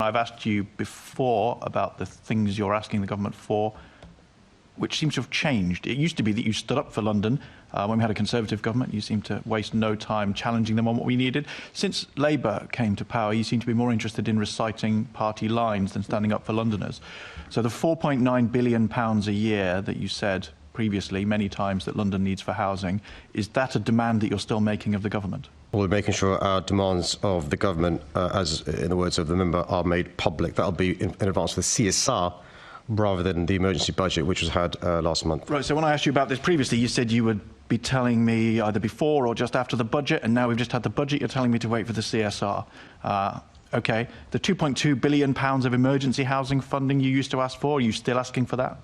I've asked you before about the things you're asking the government for, which seems to have changed. It used to be that you stood up for London. When we had a Conservative government, you seemed to waste no time challenging them on what we needed. Since Labour came to power, you seem to be more interested in reciting party lines than standing up for Londoners. So the £4.9 billion a year that you said previously many times that London needs for housing, is that a demand that you're still making of the government? Well, we're making sure our demands of the government, as in the words of the member, are made public. That'll be in advance of the CSR rather than the emergency budget, which was had last month. Right, so when I asked you about this previously, you said you would be telling me either before or just after the budget, and now we've just had the budget, you're telling me to wait for the CSR. OK, the £2.2 billion of emergency housing funding you used to ask for, are you still asking for that?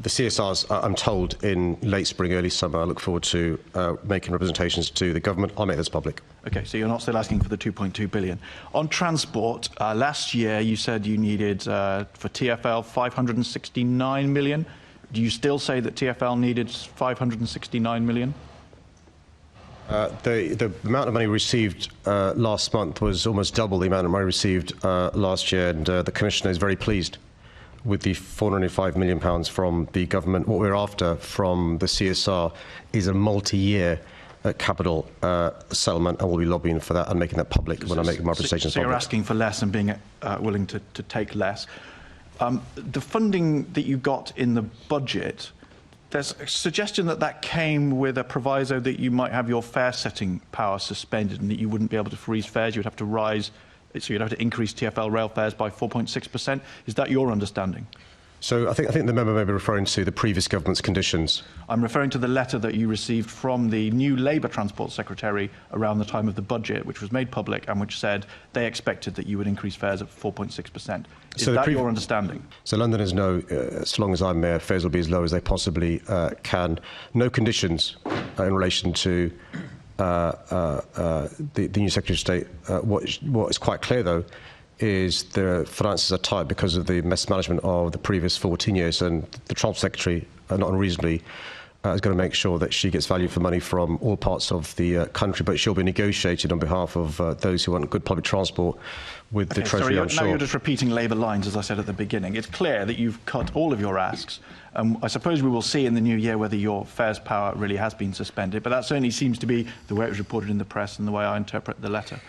The CSRs, I'm told, in late spring, early summer. I look forward to making representations to the government. I'll make this public. OK, so you're not still asking for the £2.2 billion. On transport, last year you said you needed, for TfL, £569 million. Do you still say that TfL needed £569 million? The amount of money received last month was almost double the amount of money received last year, and the Commissioner is very pleased with the £405 million from the government. What we're after from the CSR is a multi-year capital settlement, and we'll be lobbying for that and making that public when I make my presentations public. So you're asking for less and being willing to take less. The funding that you got in the budget, there's a suggestion that that came with a proviso that you might have your fare-setting power suspended and that you wouldn't be able to freeze fares, you would have to rise. So you'd have to increase TfL rail fares by 4.6%. Is that your understanding? So I think the member may be referring to the previous government's conditions. I'm referring to the letter that you received from the new Labour Transport Secretary around the time of the budget, which was made public and which said they expected that you would increase fares at 4.6%. Is that your understanding? So Londoners know, as long as I'm mayor, fares will be as low as they possibly can. No conditions in relation to the new Secretary of State. What is quite clear, though, is the finances are tight because of the mismanagement of the previous 14 years, and the Transport Secretary, not unreasonably, is going to make sure that she gets value for money from all parts of the country, but she'll be negotiated on behalf of those who want good public transport with the Treasury, I'm sure. Now you're just repeating Labour lines, as I said at the beginning. It's clear that you've cut all of your asks. I suppose we will see in the new year whether your fares power really has been suspended, but that certainly seems to be the way it was reported in the press and the way I interpret the letter.